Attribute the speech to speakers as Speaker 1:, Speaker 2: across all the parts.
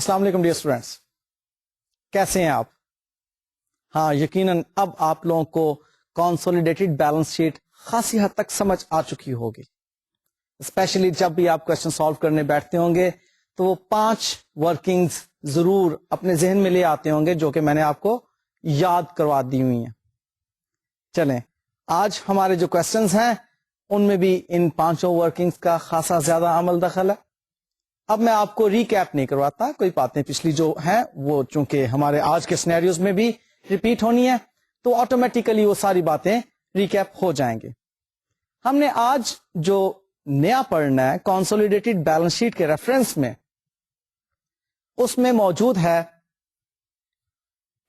Speaker 1: السلام علیکم dear students, کیسے ہیں آپ؟ ہاں یقیناً اب آپ لوگوں کو کنسولیڈیٹڈ بیلنس شیٹ خاصی حد تک سمجھ آ چکی ہوگی، اسپیشلی جب بھی آپ کوشچن سالو کرنے بیٹھتے ہوں گے تو وہ 5 ورکنگز ضرور اپنے ذہن میں لے آتے ہوں گے جو کہ میں نے آپ کو یاد کروا دی ہوئی ہیں۔ چلیں آج ہمارے جو کوشچنز ہیں ان میں بھی ان 5 ورکنگز کا خاصا زیادہ عمل دخل ہے۔ اب میں آپ کو ریکیپ نہیں کرواتا، کوئی باتیں پچھلی جو ہیں وہ چونکہ ہمارے آج کے سینیریوز میں بھی ریپیٹ ہونی ہے تو آٹومیٹیکلی وہ ساری باتیں ریکیپ ہو جائیں گے۔ ہم نے آج جو نیا پڑھنا ہے کنسولیڈیٹڈ بیلنس شیٹ کے ریفرنس میں، اس میں موجود ہے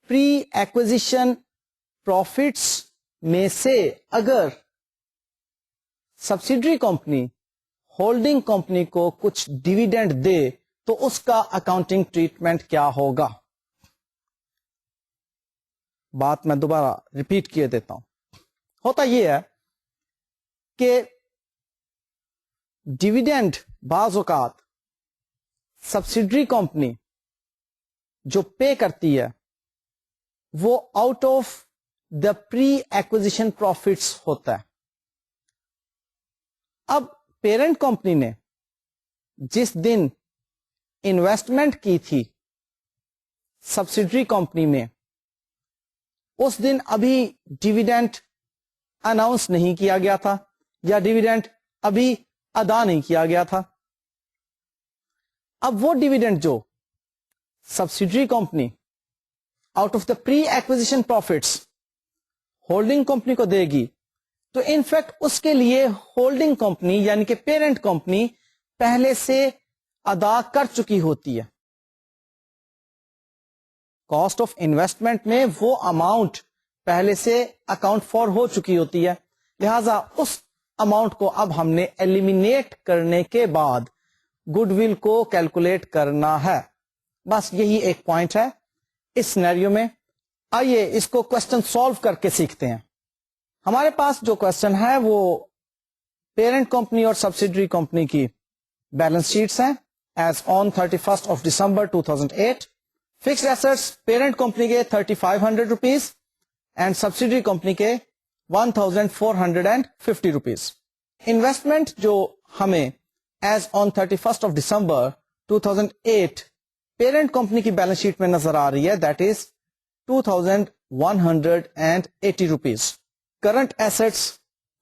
Speaker 1: پری ایکوزیشن پروفٹس میں سے اگر سبسیڈری کمپنی ہولڈنگ کمپنی کو کچھ ڈیویڈینڈ دے تو اس کا اکاؤنٹنگ ٹریٹمنٹ کیا ہوگا۔ بات میں دوبارہ ریپیٹ کیے دیتا ہوں۔ ہوتا یہ ہے کہ ڈیویڈینڈ بعض اوقات سبسیڈری کمپنی جو پے کرتی ہے وہ out of the pre acquisition profits ہوتا ہے۔ اب پیرنٹ کمپنی نے جس دن انویسٹمنٹ کی تھی سبسیڈری کمپنی میں، اس دن ابھی ڈیویڈینڈ اناؤنس نہیں کیا گیا تھا یا ڈیویڈینڈ ابھی ادا نہیں کیا گیا تھا۔ اب وہ ڈیویڈینڈ جو subsidiary company out of the pre acquisition profits holding company کو دے گی تو انفیکٹ اس کے لیے ہولڈنگ کمپنی یعنی کہ پیرنٹ کمپنی پہلے سے ادا کر چکی ہوتی ہے۔ کاسٹ آف انویسٹمنٹ میں وہ اماؤنٹ پہلے سے اکاؤنٹ فار ہو چکی ہوتی ہے، لہذا اس اماؤنٹ کو اب ہم نے ایلیمینیٹ کرنے کے بعد گڈ ول کو کیلکولیٹ کرنا ہے۔ بس یہی ایک پوائنٹ ہے اس سینیریو میں۔ آئیے اس کو کوشچن سالو کر کے سیکھتے ہیں۔ ہمارے پاس جو کوشچن ہے وہ پیرنٹ کمپنی اور سبسیڈری کمپنی کی بیلنس شیٹس ہیں as on 31 December 2008۔ Fixed assets parent company کے 3500 روپیز اینڈ سبسیڈری کمپنی کے 1450 روپیز۔ انویسٹمنٹ جو ہمیں as on 31 December 2008 parent company کی بیلنس شیٹ میں نظر آ رہی ہے that is 2180 rupees. Current assets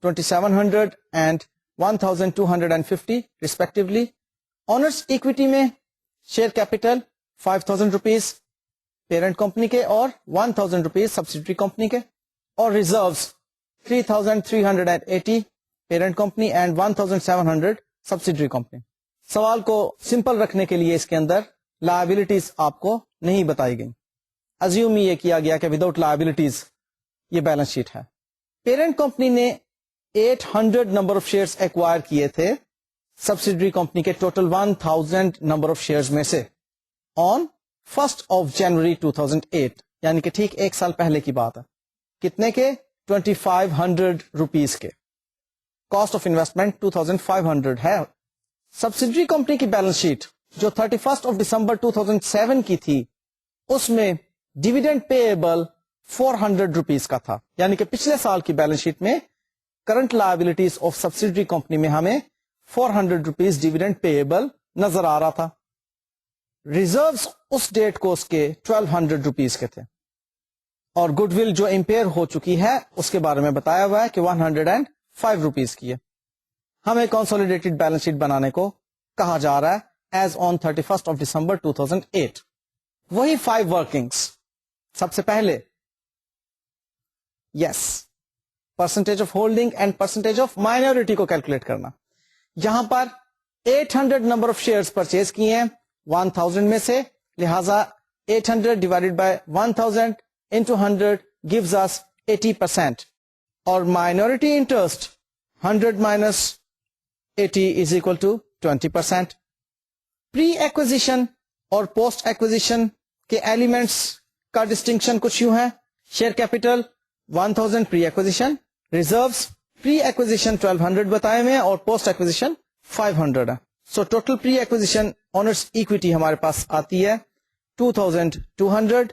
Speaker 1: 2700 and 1250 respectively. Owners equity میں share capital 5000 rupees parent company کے اور 1000 روپیز سبسیڈری کمپنی کے، اور reserves 3380 parent company and 1700 subsidiary company. سوال کو سمپل رکھنے کے لیے اس کے اندر لائبلٹیز آپ کو نہیں بتائی گئی، ازیوم یہ کیا گیا کہ وداؤٹ لائبلٹیز یہ بیلنس شیٹ ہے۔ پیرنٹ کمپنی نے 800 نمبر آف شیئرز ایکوائر کیے تھے سبسیڈری کمپنی کے ٹوٹل 1000 نمبر آف شیئرز میں سے آن 1 January 2008، یعنی کہ ٹھیک ایک سال پہلے کی بات ہے۔ کتنے کے؟ 2500 روپیز کے۔ کاسٹ آف انویسٹمنٹ 2500 ہے۔ سبسیڈری کمپنی کی بیلنس شیٹ جو 31 December 2007 کی تھی اس میں ڈیویڈینڈ پے ایبل 400 روپیز کا تھا، یعنی کہ پچھلے سال کی بیلنس شیٹ میں current liabilities of subsidiary company میں ہمیں 400 روپیز ڈیویڈینڈ پے ایبل نظر آ رہا تھا۔ ریزروز اس ڈیٹ کو اس کے 1200 روپیز کے تھے، اور گڈ ول جو امپیئر ہو چکی ہے اس کے بارے میں بتایا ہوا ہے کہ 105 روپیز کی ہے۔ ہمیں کنسولیڈیٹڈ بیلنس شیٹ بنانے کو کہا جا رہا ہے ایز آن 31 December 2008۔ وہی 5 ورکنگز۔ سب سے پہلے percentage of holding and percentage of minority کو کیلکولیٹ کرنا۔ یہاں پر 800 نمبر آف شیئرز پرچیز کیے ہیں 1000 میں سے، لہذا 800 divided by 1000 into 100 gives us 80%، اور minority interest 100 minus 80 is equal to 20%۔ Pre acquisition اور پوسٹ ایکوزیشن کے ایلیمنٹس کا ڈسٹنکشن کچھ یوں ہے۔ Share capital 1000 pre acquisition, reserves pre acquisition 1200 بتائے ہوئے ہیں اور پوسٹ ایکوزیشن 500 ہے۔ سو ٹوٹل پری ایکوزیشن اونرز ایکویٹی ہمارے پاس آتی ہے 2200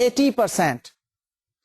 Speaker 1: 80%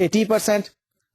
Speaker 1: 80%.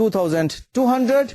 Speaker 1: 2200,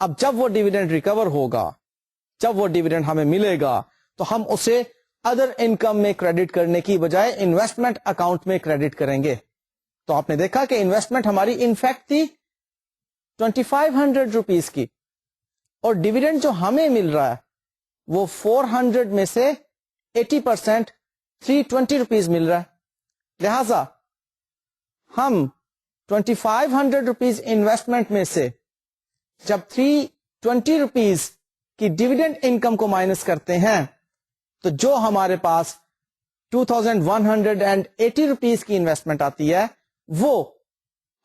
Speaker 1: اب جب وہ ڈیویڈینڈ ریکور ہوگا, جب وہ ڈیویڈینڈ ہمیں ملے گا, تو ہم اسے ادر انکم میں کریڈٹ کرنے کی بجائے انویسٹمنٹ اکاؤنٹ میں کریڈٹ کریں گے. تو آپ نے دیکھا کہ انویسٹمنٹ ہماری انفیکٹ تھی 2500 روپیز کی, اور ڈیویڈینڈ جو ہمیں مل رہا ہے وہ 400 میں سے 80% 320 روپیز مل رہا ہے. لہذا ہم 2500 روپیز انویسٹمنٹ میں سے جب 320 روپیز کی ڈیویڈینڈ انکم کو مائنس کرتے ہیں, تو جو ہمارے پاس 2180 روپیز کی انویسٹمنٹ آتی ہے وہ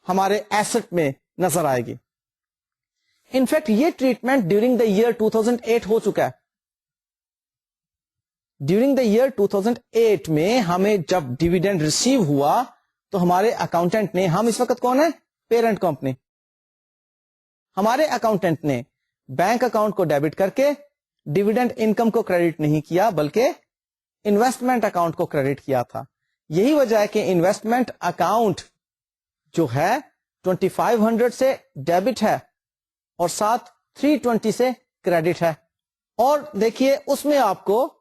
Speaker 1: ہمارے ایسٹ میں نظر آئے گی. انفیکٹ یہ ٹریٹمنٹ ڈیورنگ دا ایئر 2008 ہو چکا ہے. ڈیورنگ دا ایئر 2008 میں ہمیں جب ڈیویڈینڈ ریسیو ہوا تو ہمارے اکاؤنٹنٹ نے, ہم اس وقت کون ہے, پیرنٹ کمپنی, ہمارے اکاؤنٹنٹ نے بینک اکاؤنٹ کو ڈیبٹ کر کے ڈیویڈینڈ انکم کو کریڈٹ نہیں کیا بلکہ انویسٹمنٹ اکاؤنٹ کو کریڈٹ کیا تھا. یہی وجہ ہے کہ انویسٹمنٹ اکاؤنٹ جو ہے 2500 سے ڈیبٹ ہے اور ساتھ 320 سے کریڈٹ ہے. اور دیکھیے اس میں آپ کو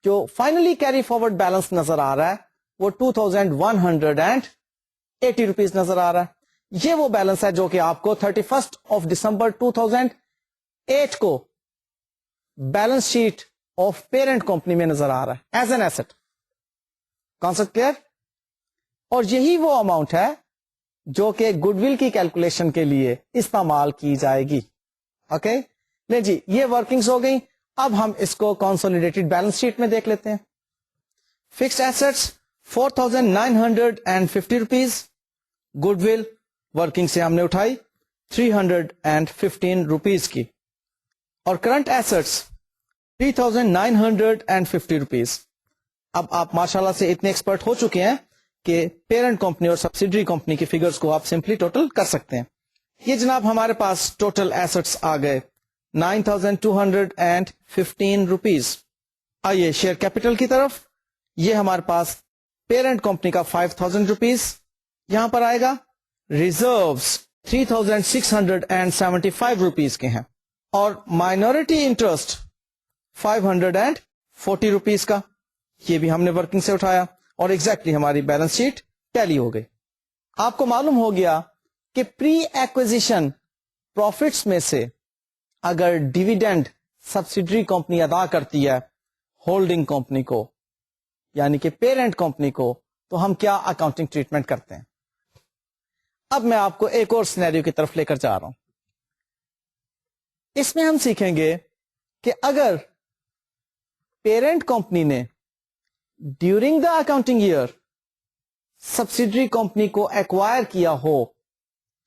Speaker 1: جو فائنلی کیری فارورڈ بیلنس نظر آ رہا ہے وہ 2180 روپیز نظر آ رہا ہے. یہ وہ بیلنس ہے جو کہ آپ کو 31 دسمبر 2008 کو balance sheet of parent company میں نظر آ رہا ہے as an asset. Concept clear? اور یہی وہ اماؤنٹ ہے جو کہ گڈ ول کی کیلکولیشن کے لیے استعمال کی جائے گی. اوکے لے جی, یہ ورکنگز ہو گئی. اب ہم اس کو کنسولیڈیٹڈ بیلنس شیٹ میں دیکھ لیتے ہیں. Fixed assets 4950 rupees, good will working سے ہم نے اٹھائی 315 روپیز کی, اور کرنٹ ایسٹس 3950 روپیز. اب آپ ماشاءاللہ سے اتنے ایکسپرٹ ہو چکے ہیں کہ پیرنٹ کمپنی اور سبسیڈری کمپنی کی فگرز کو آپ سمپلی ٹوٹل کر سکتے ہیں. یہ جناب ہمارے پاس ٹوٹل ایسٹس آ گئے 9215 روپیز. آئیے شیئر کیپٹل کی طرف. یہ ہمارے پاس پیرنٹ کمپنی کا 5000 روپیز یہاں پر آئے گا. ریزروز 3675 روپیز کے ہیں, اور مائنورٹی انٹرسٹ 540 روپیز کا, یہ بھی ہم نے ورکنگ سے اٹھایا, اور ایگزیکٹلی ہماری بیلنس شیٹ ٹیلی ہو گئی. آپ کو معلوم ہو گیا کہ پری ایکوزیشن پروفٹس میں سے اگر ڈیویڈینڈ سبسیڈری کمپنی ادا کرتی ہے ہولڈنگ کمپنی کو یعنی کہ پیرنٹ کمپنی کو, تو ہم کیا اکاؤنٹنگ ٹریٹمنٹ کرتے ہیں. اب میں آپ کو ایک اور سینیریو کی طرف لے کر جا رہا ہوں. اس میں ہم سیکھیں گے کہ اگر پیرنٹ کمپنی نے during the accounting year subsidiary company کو ایکوائر کیا ہو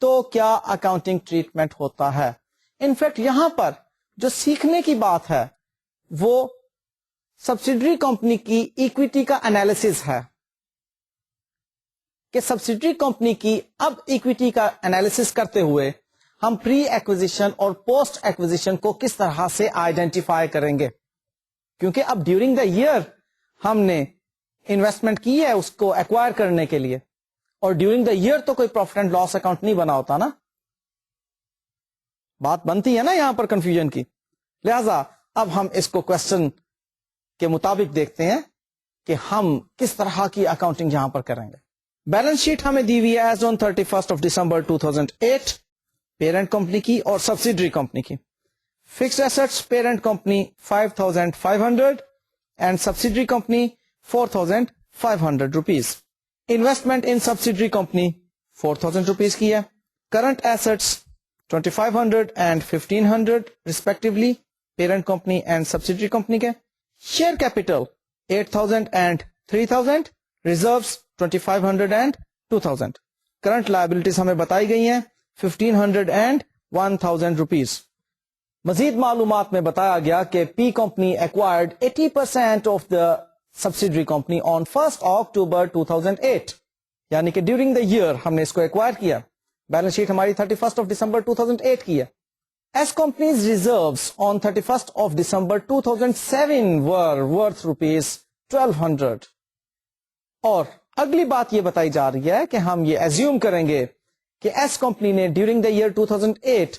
Speaker 1: تو کیا اکاؤنٹنگ ٹریٹمنٹ ہوتا ہے. انفیکٹ یہاں پر جو سیکھنے کی بات ہے وہ سبسیڈری کمپنی کی ایکویٹی کا انالیسس ہے کہ سبسیڈری کمپنی کی اب ایکویٹی کا انالیسس کرتے ہوئے ہم پری ایکوزیشن اور پوسٹ ایکوزیشن کو کس طرح سے آئیڈینٹیفائی کریں گے, کیونکہ اب ڈیورنگ دا ایئر ہم نے انویسٹمنٹ کی ہے اس کو ایکوائر کرنے کے لیے, اور ڈیورنگ دا ایئر تو کوئی پروفٹ اینڈ لاس اکاؤنٹ نہیں بنا ہوتا نا, بات بنتی ہے نا یہاں پر کنفیوژن کی. لہذا اب ہم اس کو کوشچن کے مطابق دیکھتے ہیں کہ ہم کس طرح کی اکاؤنٹنگ یہاں پر کریں گے. بیلنس شیٹ ہمیں دی ہوئی ہے as on 31 December 2008 parent company کی اور سبسیڈری کمپنی کی. Fixed assets parent company 5500 and subsidiary company 4500 rupees. Investment in subsidiary company 4000 rupees کی ہے. Current assets 2500 and 1500 respectively parent company and subsidiary company کے. Share capital 8000 and 3000. Reserves 2500 and 2000. Current liabilities ہمیں بتائی گئی ہیں 1500 and 1000 rupees. مزید معلومات میں بتایا گیا کہ P company acquired 80% of the subsidiary company on 1 October 2008 یعنی کہ ڈیورنگ دا ایئر ہم نے اس کو ایکوائر کیا. بیلنس شیٹ ہماری 31 دسمبر 2008 کی ہے. As company's reserves on 31 December 2007 were worth rupees 1200. اور اگلی بات یہ بتائی جا رہی ہے کہ ہم یہ ایزیوم کریں گے کہ ایس کمپنی نے during the year 2008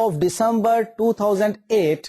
Speaker 1: of December 2008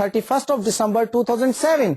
Speaker 1: 31st of December 2007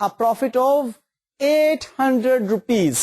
Speaker 1: a profit of 800 rupees.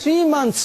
Speaker 1: 3 months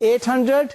Speaker 1: 800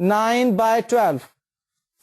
Speaker 1: 9/12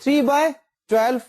Speaker 1: 3/12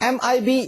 Speaker 1: MIB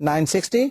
Speaker 1: 960,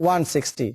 Speaker 1: 160.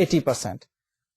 Speaker 1: 80%.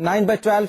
Speaker 1: 9/12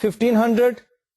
Speaker 1: 1500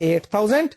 Speaker 1: 8,000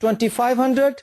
Speaker 1: 2,500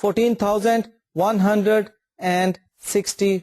Speaker 1: 14,160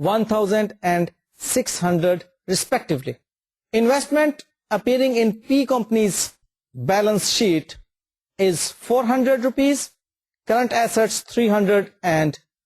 Speaker 1: 1,000 and 600 respectively. Investment appearing in P company's balance sheet is 400 rupees. Current assets 300 and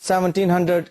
Speaker 1: 1700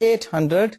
Speaker 1: 800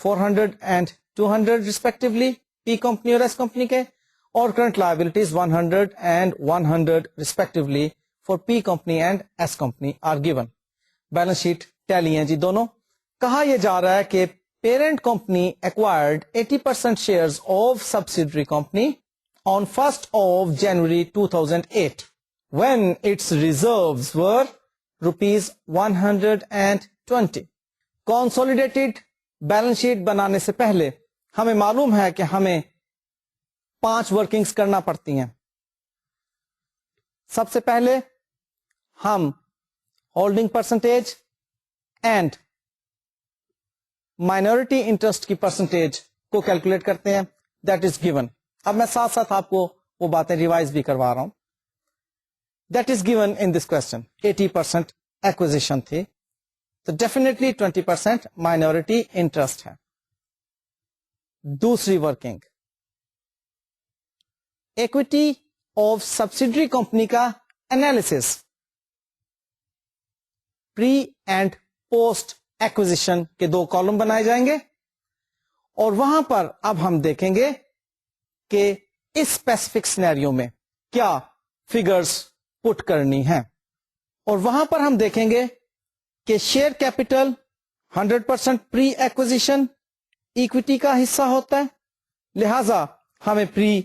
Speaker 1: 400 and 200 respectively, P company اور S company کے, اور current liabilities 100 and 100 respectively for P company and S company are given. Balance sheet tally ہیں جی دونوں. کہا یہ جا رہا ہے کہ parent company acquired 80% shares of subsidiary company on 1st of January 2008 when its reserves were rupees 120. Consolidated balance sheet بنانے سے پہلے ہمیں معلوم ہے کہ ہمیں 5 ورکنگز کرنا پڑتی ہیں. سب سے پہلے ہم holding percentage and minority interest کی پرسنٹیج کو کیلکولیٹ کرتے ہیں. That is given. اب میں ساتھ ساتھ آپ کو وہ باتیں ریوائز بھی کروا رہا ہوں. That is given in this question. 80% acquisition تھی تو ڈیفینیٹلی 20% مائنورٹی انٹرسٹ ہے. دوسری working equity of subsidiary company کا analysis pre and post acquisition کے 2 کالم بنائے جائیں گے اور وہاں پر اب ہم دیکھیں گے کہ اس اسپیسیفک سینیریو میں کیا فگرز پٹ کرنی ہیں اور وہاں پر ہم دیکھیں گے کہ شیئر کیپٹل 100% پری ایکوزیشن ایکوٹی کا حصہ ہوتا ہے, لہذا ہمیں پری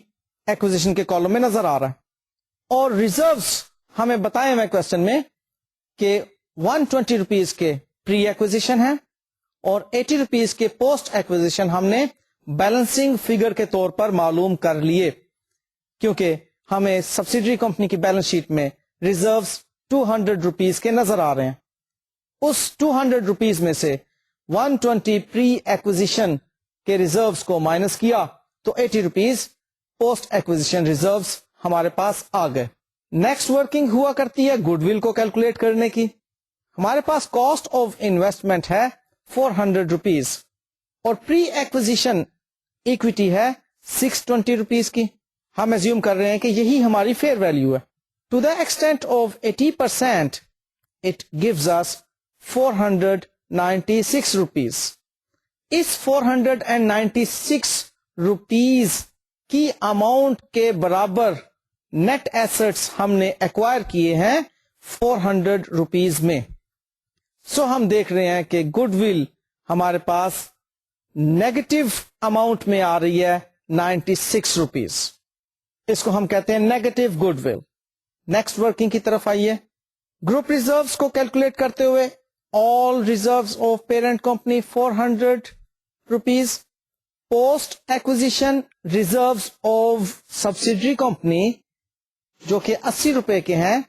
Speaker 1: ایکوزیشن کے کالم میں نظر آ رہا ہے. اور ریزروز ہمیں بتائے ہوئے کوشچن میں کہ 120 روپیز کے پری ایکوزیشن ہے اور 80 روپیز کے پوسٹ ایکوزیشن ہم نے بیلنسنگ فگر کے طور پر معلوم کر لیے, کیونکہ ہمیں سبسڈری کمپنی کی بیلنس شیٹ میں ریزروز 200 روپیز کے نظر آ رہے ہیں. اس 200 روپیز میں سے 120 پری ایکوزیشن کے ریزروز کو مائنس کیا تو 80 روپیز پوسٹ ایکوزیشن ریزروز ہمارے پاس آ گئے. نیکسٹ ورکنگ ہوا کرتی ہے گڈ ول کو کیلکولیٹ کرنے کی. ہمارے پاس کاسٹ آف انویسٹمنٹ ہے 400 روپیز اور پری ایکوزیشن اکویٹی ہے 620 روپیز کی. ہم ایزیوم کر رہے ہیں کہ یہی ہماری فیئر ویلیو ہے. To the extent of 80% it gives us 496 rupees. اس 496 روپیز کی اماؤنٹ کے برابر نیٹ ایسٹس ہم نے ایکوائر کیے ہیں 400 روپیز میں. سو ہم دیکھ رہے ہیں کہ گڈ ول ہمارے پاس نیگیٹو اماؤنٹ میں آ رہی ہے 96 روپیز. اس کو ہم کہتے ہیں negative goodwill. Next working کی طرف آئیے. گروپ ریزروز کو کیلکولیٹ کرتے ہوئے all reserves of parent company 400 rupees. Post acquisition reserves of subsidiary company جو کہ 80 روپے کے ہیں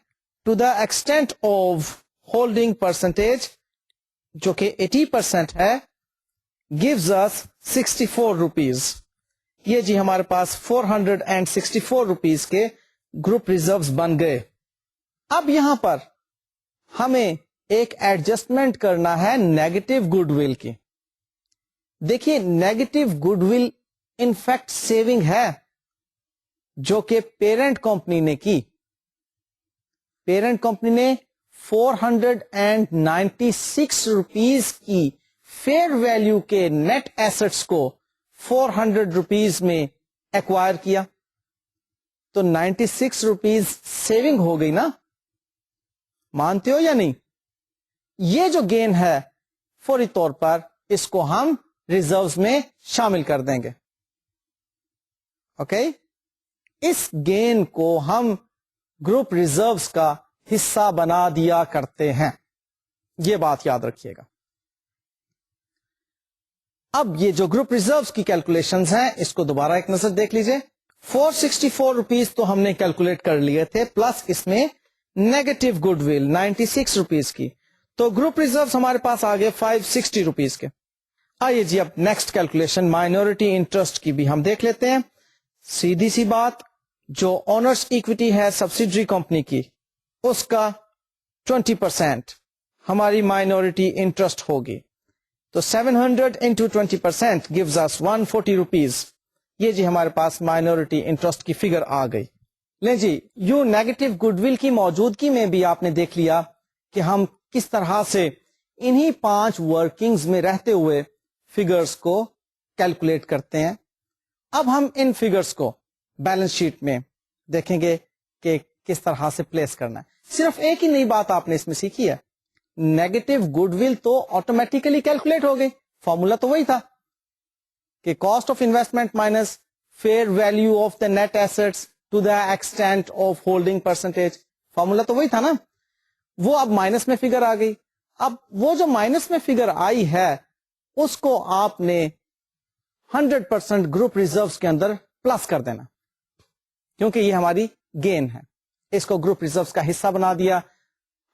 Speaker 1: to the extent of holding percentage جو کہ 80% ہے gives us 64 روپیز. یہ جی ہمارے پاس 464 روپیز کے گروپ ریزروز بن گئے. اب یہاں پر ہمیں ایک ایڈجسٹمنٹ کرنا ہے نیگیٹو گڈ ول کی. دیکھیے negative good will in fact saving ہے جو کہ پیرنٹ کمپنی نے کی. پیرنٹ کمپنی نے 496 روپیز کی فیئر ویلیو کے نیٹ ایسٹس کو 400 روپیز میں ایکوائر کیا تو 96 روپیز سیونگ ہو گئی نا. مانتے ہو یا نہیں؟ یہ جو گین ہے فوری طور پر اس کو ہم ریزروز میں شامل کر دیں گے. اوکے اس گین کو ہم گروپ ریزروز کا حصہ بنا دیا کرتے ہیں. یہ بات یاد رکھیے گا. اب یہ جو گروپ ریزروز کی کیلکولیشنز ہیں اس کو دوبارہ ایک نظر دیکھ لیجئے. 464 روپیز تو ہم نے کیلکولیٹ کر لیے تھے پلس اس میں نیگیٹو گڈ ول 96 روپیز کی, تو گروپ ریزروز ہمارے پاس آ گئے 560 روپیز کے. آئیے جی اب نیکسٹ کیلکولیشن مائنورٹی انٹرسٹ کی بھی ہم دیکھ لیتے ہیں. سیدھی سی بات, جو اونرز ایکویٹی ہے سبسڈری کمپنی کی اس کا 20% ہماری مائنورٹی انٹرسٹ ہوگی. تو 700 into 20% gives us 140 روپیز. یہ جی ہمارے پاس مائنورٹی انٹرسٹ کی فگر آ گئی. لیں جی یوں نیگیٹو گڈ ول کی موجودگی میں بھی آپ نے دیکھ لیا کہ ہم کس طرح سے انہی 5 ورکنگز میں رہتے ہوئے فگرز کو کیلکولیٹ کرتے ہیں. اب ہم ان فگرز کو بیلنس شیٹ میں دیکھیں گے کہ کس طرح سے پلیس کرنا ہے. صرف ایک ہی نئی بات آپ نے اس میں سیکھی ہے, نیگیٹو گڈ ول تو آٹومیٹیکلی کیلکولیٹ ہو گئی, فارمولا تو وہی تھا کہ cost of investment minus fair value of the net assets to the extent of holding percentage, formula تو وہی تھا نا. وہ اب مائنس میں فگر آ گئی. اب وہ جو مائنس میں فگر آئی ہے اس کو آپ نے 100% گروپ ریزروز کے اندر پلس کر دینا, کیونکہ یہ ہماری گین ہے. اس کو گروپ ریزروز کا حصہ بنا دیا,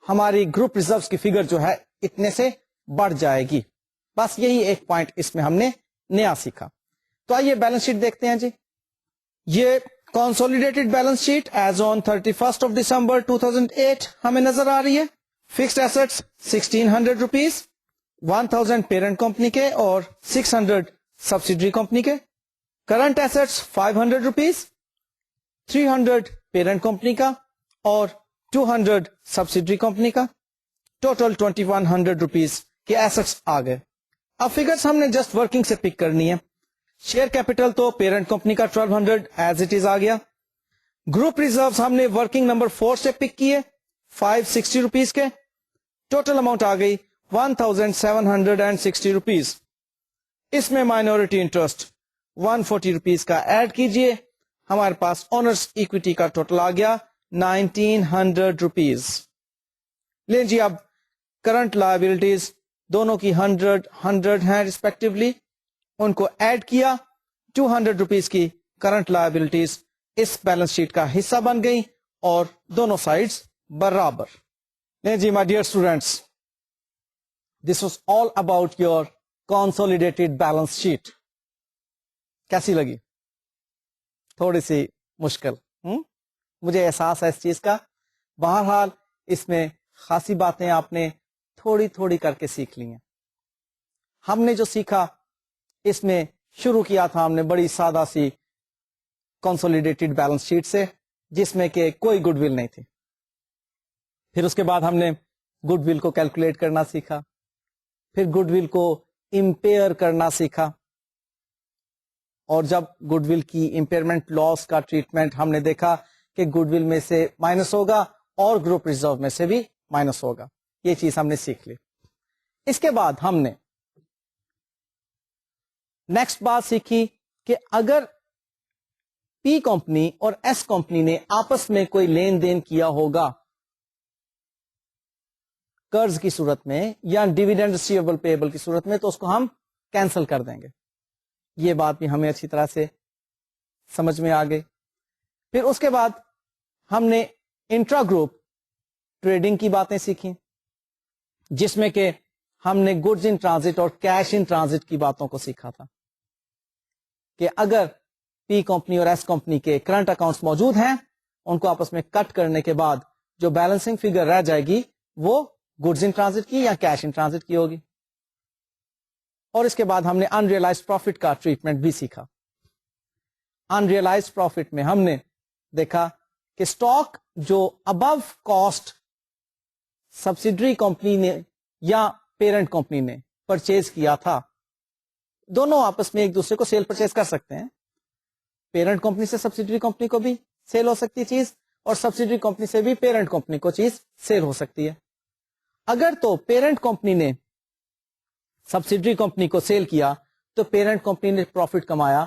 Speaker 1: ہماری گروپ ریزروز کی فگر جو ہے اتنے سے بڑھ جائے گی. بس یہی ایک پوائنٹ اس میں ہم نے نیا سیکھا. تو آئیے بیلنس شیٹ دیکھتے ہیں جی. یہ consolidated balance sheet as on 31 دسمبر 2008 ہمیں نظر آ رہی ہے. Fixed assets 1600 rupees, 1000 parent company کے اور 600 سبسیڈری کمپنی کے. Current assets 500 rupees, 300 parent company کا اور 200 سبسیڈری کمپنی کا. ٹوٹل 2100 روپیز کے ایسٹس آ گئے. اب فگرز ہم نے جسٹ ورکنگ سے پک کرنی ہے. شیئر کیپٹل تو پیرنٹ کمپنی کا 1200 ایز اٹ از آ گیا. گروپ ریزروز ہم نے ورکنگ نمبر 4 سے پک کیے 560 روپیز کے. ٹوٹل اماؤنٹ آ گئی 1760 روپیز. اس میں مائنورٹی انٹرسٹ 140 روپیز کا ایڈ کیجئے, ہمارے پاس اونرز ایکویٹی کا ٹوٹل آ گیا 1900 روپیز. لیں جی, اب کرنٹ لائبلٹیز دونوں کی 100 ہیں ریسپیکٹولی, ان کو ایڈ کیا, 200 روپیز کی کرنٹ لائبلٹیز اس بیلنس شیٹ کا حصہ بن گئی اور دونوں سائڈز برابر. لیں جی my dear students, this was all about your consolidated balance sheet. کیسی لگی؟ تھوڑی سی مشکل, مجھے احساس ہے اس چیز کا. بہرحال اس میں خاصی باتیں آپ نے تھوڑی تھوڑی کر کے سیکھ لی ہیں. ہم نے جو سیکھا اس میں شروع کیا تھا ہم نے بڑی سادہ سی کنسولیڈیٹڈ بیلنس شیٹ سے, جس میں کہ کوئی گڈ ول نہیں تھی. پھر اس کے بعد ہم نے گڈ ول کو کیلکولیٹ کرنا سیکھا, پھر گڈ ول کو امپیئر کرنا سیکھا, اور جب گڈ ول کی امپیئرمنٹ لاس کا ٹریٹمنٹ ہم نے دیکھا کہ گڈ ول میں سے مائنس ہوگا اور گروپ ریزرو میں سے بھی مائنس ہوگا. یہ چیز ہم نے سیکھ لی. اس کے بعد ہم نے نیکسٹ بات سیکھی کہ اگر پی کمپنی اور ایس کمپنی نے آپس میں کوئی لین دین کیا ہوگا قرض کی صورت میں یا ڈیویڈینڈ ریسیویبل پیبل کی صورت میں, تو اس کو ہم کینسل کر دیں گے. یہ بات بھی ہمیں اچھی طرح سے سمجھ میں آ گئی. پھر اس کے بعد ہم نے انٹرا گروپ ٹریڈنگ کی باتیں سیکھی, جس میں کہ ہم نے گڈز ان ٹرانزٹ اور کیش ان ٹرانزٹ کی باتوں کو سیکھا تھا کہ اگر پی کمپنی اور ایس کمپنی کے کرنٹ اکاؤنٹس موجود ہیں, ان کو آپس میں کٹ کرنے کے بعد جو بیلنسنگ فگر رہ جائے گی وہ گڈز ان ٹرانزٹ کی یا کیش ان ٹرانزٹ کی ہوگی. اور اس کے بعد ہم نے انریلائزڈ پروفٹ کا ٹریٹمنٹ بھی سیکھا. انریلائزڈ پروفٹ میں ہم نے دیکھا کہ اسٹاک جو ابو کاسٹ سبسیڈری کمپنی نے یا پیرنٹ کمپنی نے پرچیز کیا تھا, دونوں آپس میں ایک دوسرے کو سیل پرچیز کر سکتے ہیں. پیرنٹ کمپنی سے سبسیڈری کمپنی کو بھی سیل ہو سکتی چیز, اور سبسیڈری کمپنی سے بھی پیرنٹ کمپنی کو چیز سیل ہو سکتی ہے. اگر تو پیرنٹ کمپنی نے سبسیڈری کمپنی کو سیل کیا تو پیرنٹ کمپنی نے پروفٹ کمایا,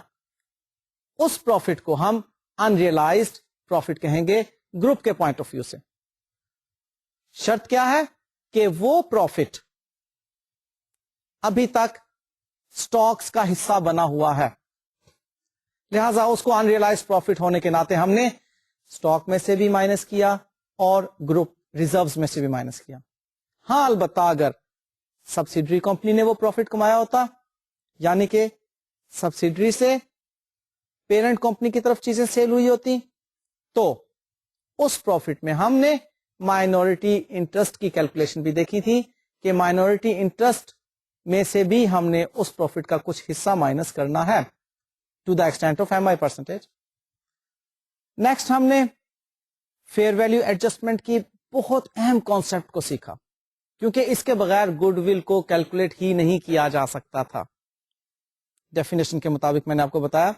Speaker 1: اس پروفٹ کو ہم انریلائزڈ پروفٹ کہیں گے گروپ کے پوائنٹ آف ویو سے. شرط کیا ہے کہ وہ پروفٹ ابھی تک سٹاکس کا حصہ بنا ہوا ہے, لہذا اس کو انریلائزڈ پروفٹ ہونے کے ناطے ہم نے سٹاک میں سے بھی مائنس کیا اور گروپ ریزروز میں سے بھی مائنس کیا. ہاں البتہ اگر سبسیڈری کمپنی نے وہ پروفٹ کمایا ہوتا, یعنی کہ سبسیڈری سے پیرنٹ کمپنی کی طرف چیزیں سیل ہوئی ہوتی, تو اس پروفٹ میں ہم نے مائنورٹی انٹرسٹ کی کیلکولیشن بھی دیکھی تھی کہ مائنورٹی انٹرسٹ میں سے بھی ہم نے اس پروفٹ کا کچھ حصہ مائنس کرنا ہے to the extent of MI percentage. Next ہم نے فیئر ویلیو ایڈجسٹمنٹ کی بہت اہم کانسیپٹ کو سیکھا, کیونکہ اس کے بغیر گڈ ول کو کیلکولیٹ ہی نہیں کیا جا سکتا تھا. ڈیفینیشن کے مطابق میں نے آپ کو بتایا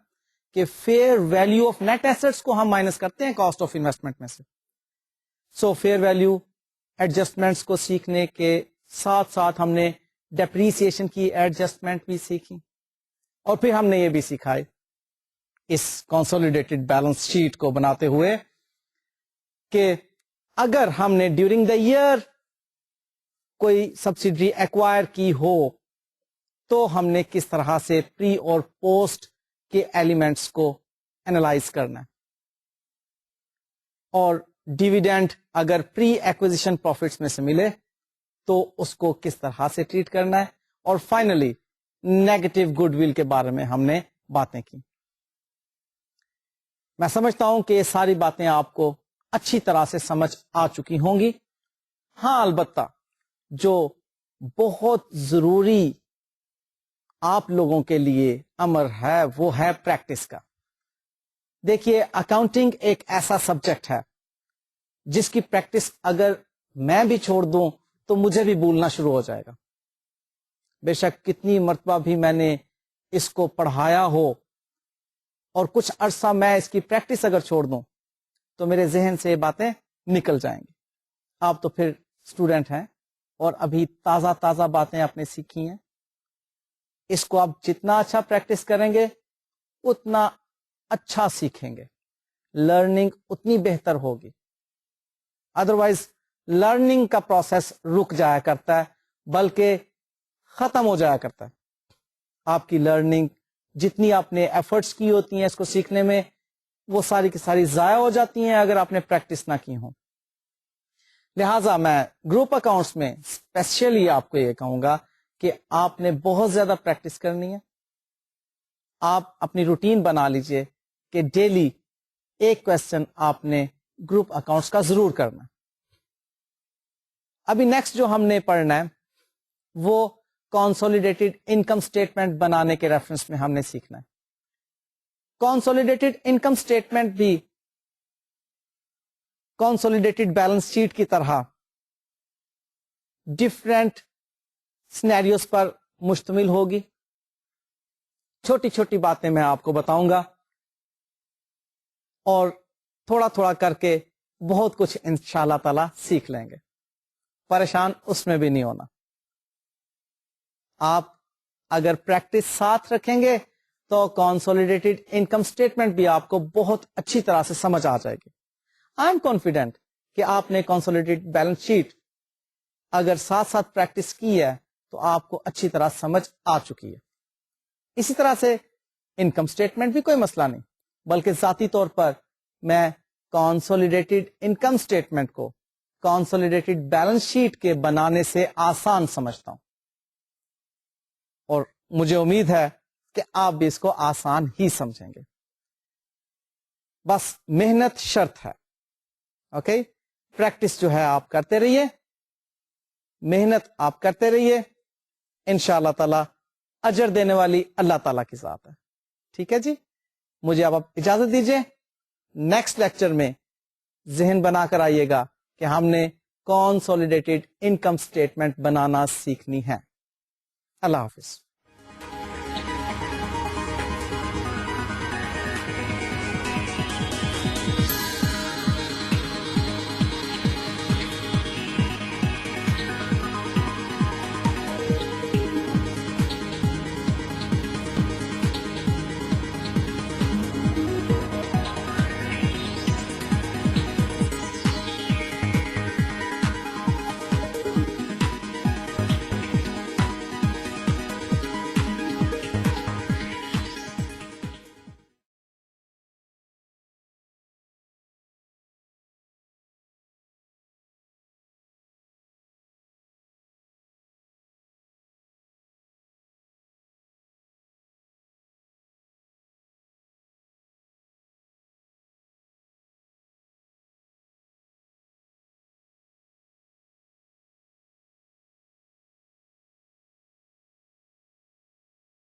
Speaker 1: کہ fair value of net assets کو ہم مائنس کرتے ہیں کاسٹ آف انویسٹمنٹ میں سے. سو فیئر ویلیو ایڈجسٹمنٹس کو سیکھنے کے ساتھ ساتھ ہم نے ڈیپریسیشن کی ایڈجسٹمنٹ بھی سیکھی, اور پھر ہم نے یہ بھی سیکھا اس کنسولیڈیٹڈ بیلنس شیٹ کو بناتے ہوئے کہ اگر ہم نے ڈیورنگ دا ایئر کوئی سبسڈری ایکوائر کی ہو تو ہم نے کس طرح سے پری اور پوسٹ کے ایلیمنٹس کو اینالائز کرنا ہے, اور ڈیویڈینڈ اگر پری ایکوزیشن پروفٹس میں سے ملے تو اس کو کس طرح سے ٹریٹ کرنا ہے, اور فائنلی نیگیٹو گڈ ول کے بارے میں ہم نے باتیں کی. میں سمجھتا ہوں کہ یہ ساری باتیں آپ کو اچھی طرح سے سمجھ آ چکی ہوں گی. ہاں البتہ جو بہت ضروری آپ لوگوں کے لیے امر ہے وہ ہے پریکٹس کا. دیکھیے اکاؤنٹنگ ایک ایسا سبجیکٹ ہے جس کی پریکٹس اگر میں بھی چھوڑ دوں تو مجھے بھی بھولنا شروع ہو جائے گا. بے شک کتنی مرتبہ بھی میں نے اس کو پڑھایا ہو اور کچھ عرصہ میں اس کی پریکٹس اگر چھوڑ دوں تو میرے ذہن سے یہ باتیں نکل جائیں گی. آپ تو پھر اسٹوڈنٹ ہیں اور ابھی تازہ تازہ باتیں آپ نے سیکھی ہیں. اس کو آپ جتنا اچھا پریکٹس کریں گے اتنا اچھا سیکھیں گے, لرننگ اتنی بہتر ہوگی. ادروائز لرننگ کا پروسیس رک جایا کرتا ہے بلکہ ختم ہو جایا کرتا ہے. آپ کی لرننگ جتنی آپ نے ایفرٹس کی ہوتی ہیں اس کو سیکھنے میں وہ ساری کی ساری ضائع ہو جاتی ہیں اگر آپ نے پریکٹس نہ کی ہو. لہٰذا میں گروپ اکاؤنٹس میں اسپیشلی آپ کو یہ کہوں گا کہ آپ نے بہت زیادہ پریکٹس کرنی ہے. آپ اپنی روٹین بنا لیجئے کہ ڈیلی ایک کوسچن آپ نے گروپ اکاؤنٹس کا ضرور کرنا. ابھی نیکسٹ جو ہم نے پڑھنا ہے وہ کنسولیڈیٹڈ انکم اسٹیٹمنٹ بنانے کے ریفرنس میں ہم نے سیکھنا ہے. کنسولیڈیٹڈ انکم اسٹیٹمنٹ بھی کنسولیڈیٹڈ بیلنس شیٹ کی طرح ڈفرینٹ سینیریوز پر مشتمل ہوگی. چھوٹی چھوٹی باتیں میں آپ کو بتاؤں گا اور تھوڑا تھوڑا کر کے بہت کچھ انشاءاللہ تعالی سیکھ لیں گے. پریشان اس میں بھی نہیں ہونا. آپ اگر پریکٹس ساتھ رکھیں گے تو کنسولیڈیٹڈ انکم اسٹیٹمنٹ بھی آپ کو بہت اچھی طرح سے سمجھ آ جائے گی. آئی ایم کانفیڈنٹ کہ آپ نے کنسولیڈیٹڈ بیلنس شیٹ اگر ساتھ ساتھ پریکٹس کی ہے تو آپ کو اچھی طرح سمجھ آ چکی ہے. اسی طرح سے انکم اسٹیٹمنٹ بھی کوئی مسئلہ نہیں, بلکہ ذاتی طور پر میں کنسولیڈیٹڈ انکم اسٹیٹمنٹ کو کنسولیڈیٹڈ بیلنس شیٹ کے بنانے سے آسان سمجھتا ہوں, اور مجھے امید ہے کہ آپ بھی اس کو آسان ہی سمجھیں گے. بس محنت شرط ہے. اوکے, پریکٹس جو ہے آپ کرتے رہیے, محنت آپ کرتے رہیے, انشاءاللہ تعالی اجر دینے والی اللہ تعالی کی ذات ہے. ٹھیک ہے جی, مجھے اب اجازت دیجیے. نیکسٹ لیکچر میں ذہن بنا کر آئیے گا کہ ہم نے کنسولیڈیٹڈ انکم اسٹیٹمنٹ بنانا سیکھنی ہے. اللہ حافظ.